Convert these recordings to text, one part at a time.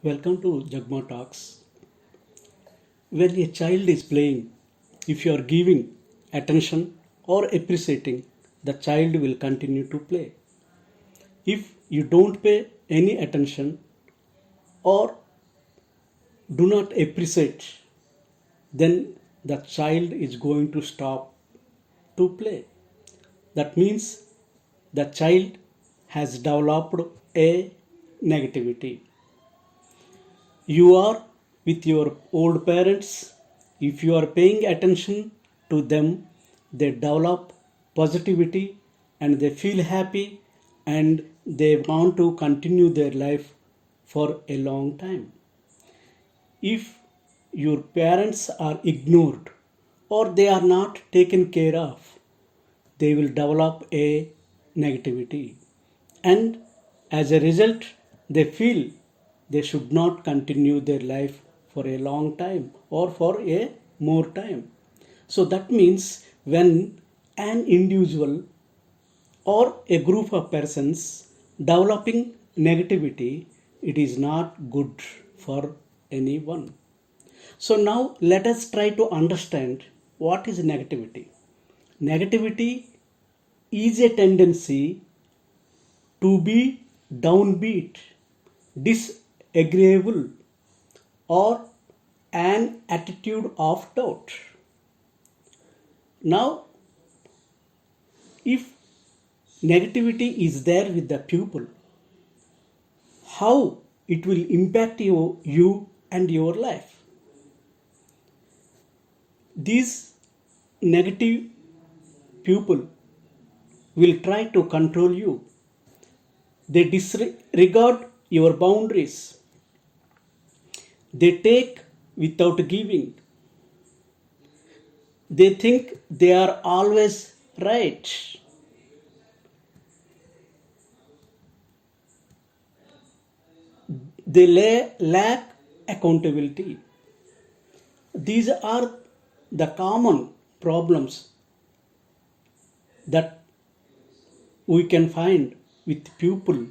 Welcome to Jagma Talks. When a child is playing, if you are giving attention or appreciating, the child will continue to play. If you don't pay any attention or do not appreciate, then the child is going to stop to play. That means the child has developed a negativity. You are with your old parents. If you are paying attention to them, they develop positivity and they feel happy and they want to continue their life for a long time. If your parents are ignored or they are not taken care of, they will develop a negativity. And as a result, they feel they should not continue their life for a long time or for a more time. So that means when an individual or a group of persons developing negativity, it is not good for anyone. So now let us try to understand what is negativity. Negativity is a tendency to be downbeat, disagreeable, or an attitude of doubt. Now, if negativity is there with the pupil, how it will impact you and your life? These negative people will try to control you. They disregard your boundaries. They take without giving. They think they are always right. They lack accountability. These are the common problems that we can find with people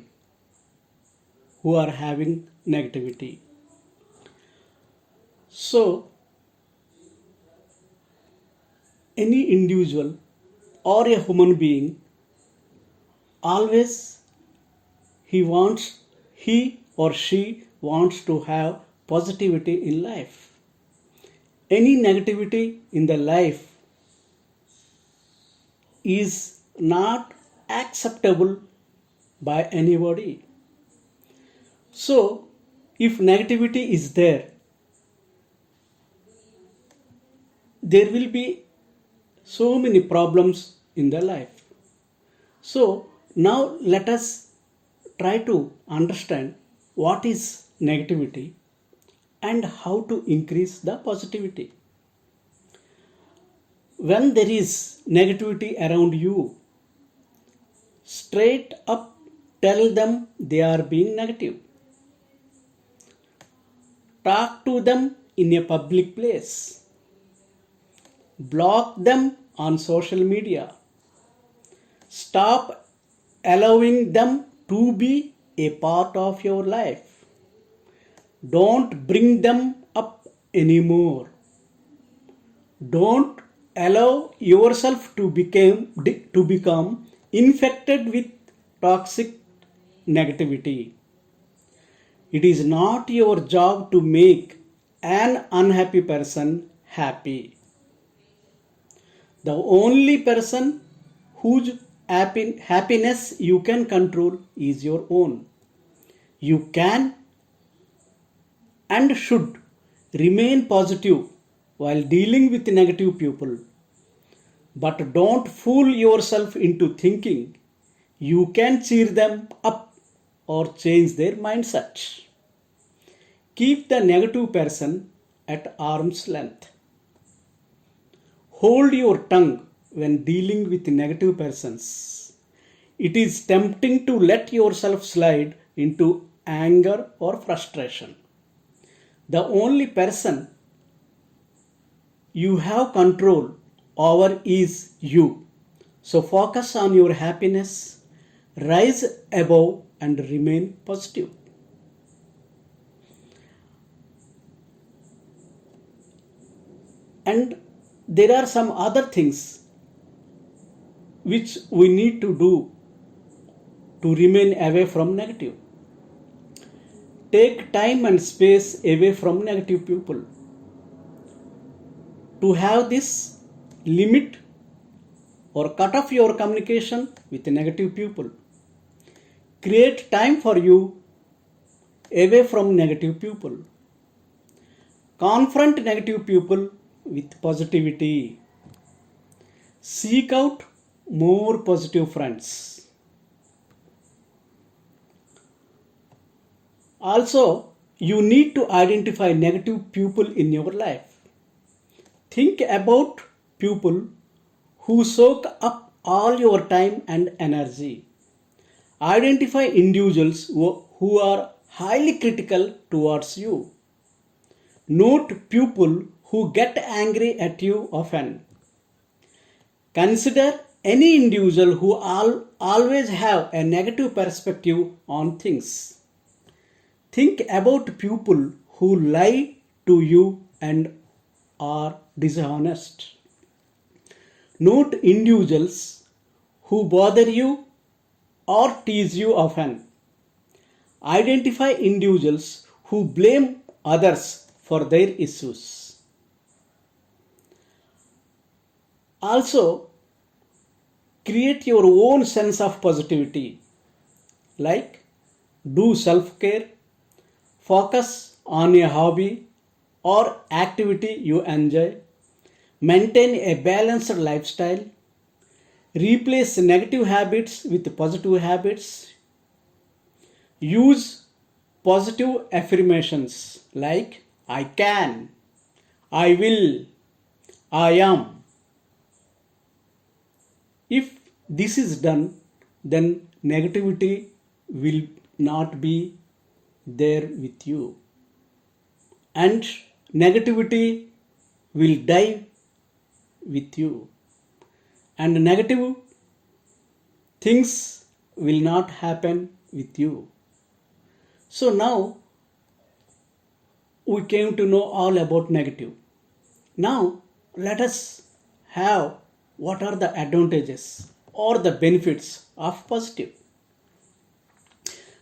who are having negativity. So, any individual or a human being always he or she wants to have positivity in life. Any negativity in the life is not acceptable by anybody. So, if negativity is there, there will be so many problems in the life. So, now let us try to understand what is negativity and how to increase the positivity. When there is negativity around you, straight up tell them they are being negative. Talk to them in a public place. Block them on social media. Stop allowing them to be a part of your life. Don't bring them up anymore. Don't allow yourself to become infected with toxic negativity. It is not your job to make an unhappy person happy. The only person whose happiness you can control is your own. You can and should remain positive while dealing with negative people. But don't fool yourself into thinking you can cheer them up or change their mindset. Keep the negative person at arm's length. Hold your tongue when dealing with negative persons. It is tempting to let yourself slide into anger or frustration. The only person you have control over is you. So focus on your happiness, rise above and remain positive. And there are some other things which we need to do to remain away from negative. Take time and space away from negative people. To have this, limit or cut off your communication with negative people. Create time for you away from negative people. Confront negative people with positivity. Seek out more positive friends. Also, you need to identify negative people in your life. Think about people who soak up all your time and energy. Identify individuals who are highly critical towards you. Note people who get angry at you often. Consider any individual who always have a negative perspective on things. Think about people who lie to you and are dishonest. Note individuals who bother you or tease you often. Identify individuals who blame others for their issues. Also, create your own sense of positivity, like do self-care, focus on a hobby or activity you enjoy, maintain a balanced lifestyle, replace negative habits with positive habits, use positive affirmations like I can, I will, I am. If this is done, then negativity will not be there with you, and negativity will die with you, and negative things will not happen with you. So now we came to know all about negative. Now let us have what are the advantages or the benefits of positive.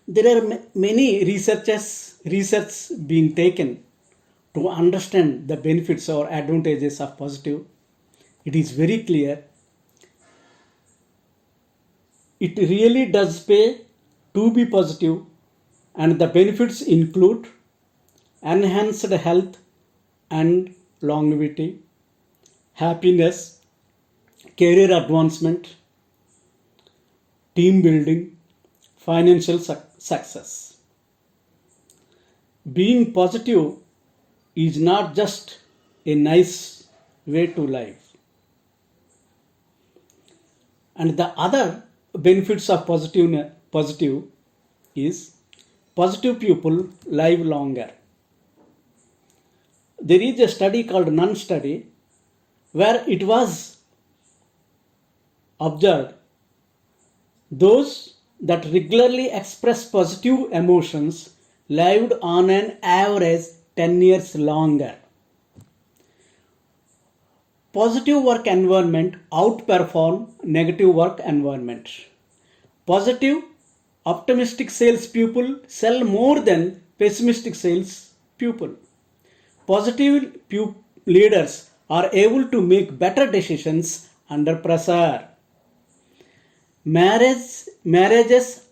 There are many research being taken to understand the benefits or advantages of positive. It is very clear. It really does pay to be positive, and the benefits include enhanced health and longevity, happiness, career advancement, team building, financial success. Being positive is not just a nice way to live. And the other benefits of positive is positive people live longer. There is a study called Nun study where it was observed those that regularly express positive emotions lived on an average 10 years longer. Positive work environment outperform negative work environment. Positive, optimistic sales people sell more than pessimistic sales people. Positive leaders are able to make better decisions under pressure. Marriages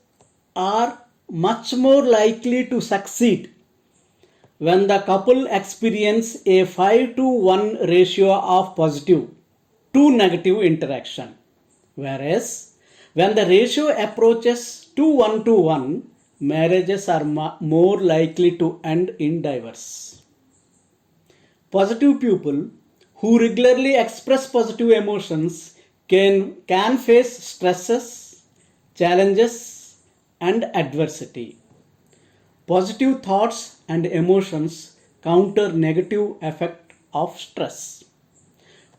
are much more likely to succeed when the couple experience a 5-to-1 ratio of positive to negative interaction, whereas when the ratio approaches to 1-to-1, marriages are more likely to end in divorce. Positive people who regularly express positive emotions can face stresses, challenges, and adversity. Positive thoughts and emotions counter negative effect of stress.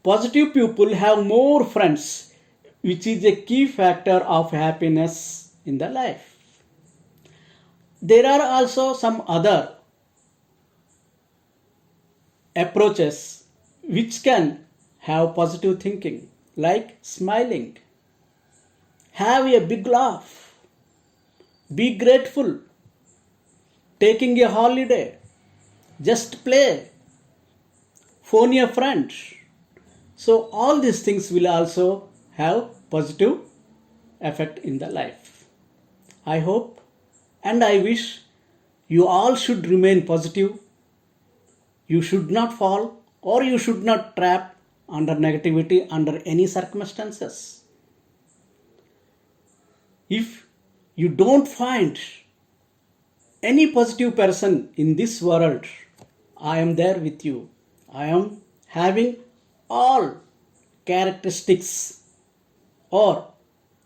Positive people have more friends, which is a key factor of happiness in the life. There are also some other approaches which can have positive thinking, like smiling. Have a big laugh. Be grateful. Taking a holiday. Just play. Phone a friend. So all these things will also have positive effect in the life. I hope and I wish you all should remain positive. You should not fall or you should not trap under negativity under any circumstances. If you don't find any positive person in this world, I am there with you. I am having all characteristics or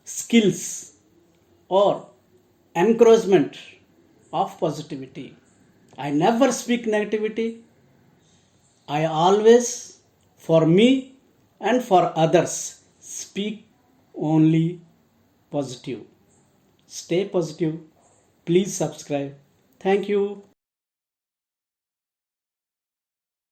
skills or encouragement of positivity. I never speak negativity. I always, for me and for others, speak only positive. Stay positive. Please subscribe. Thank you.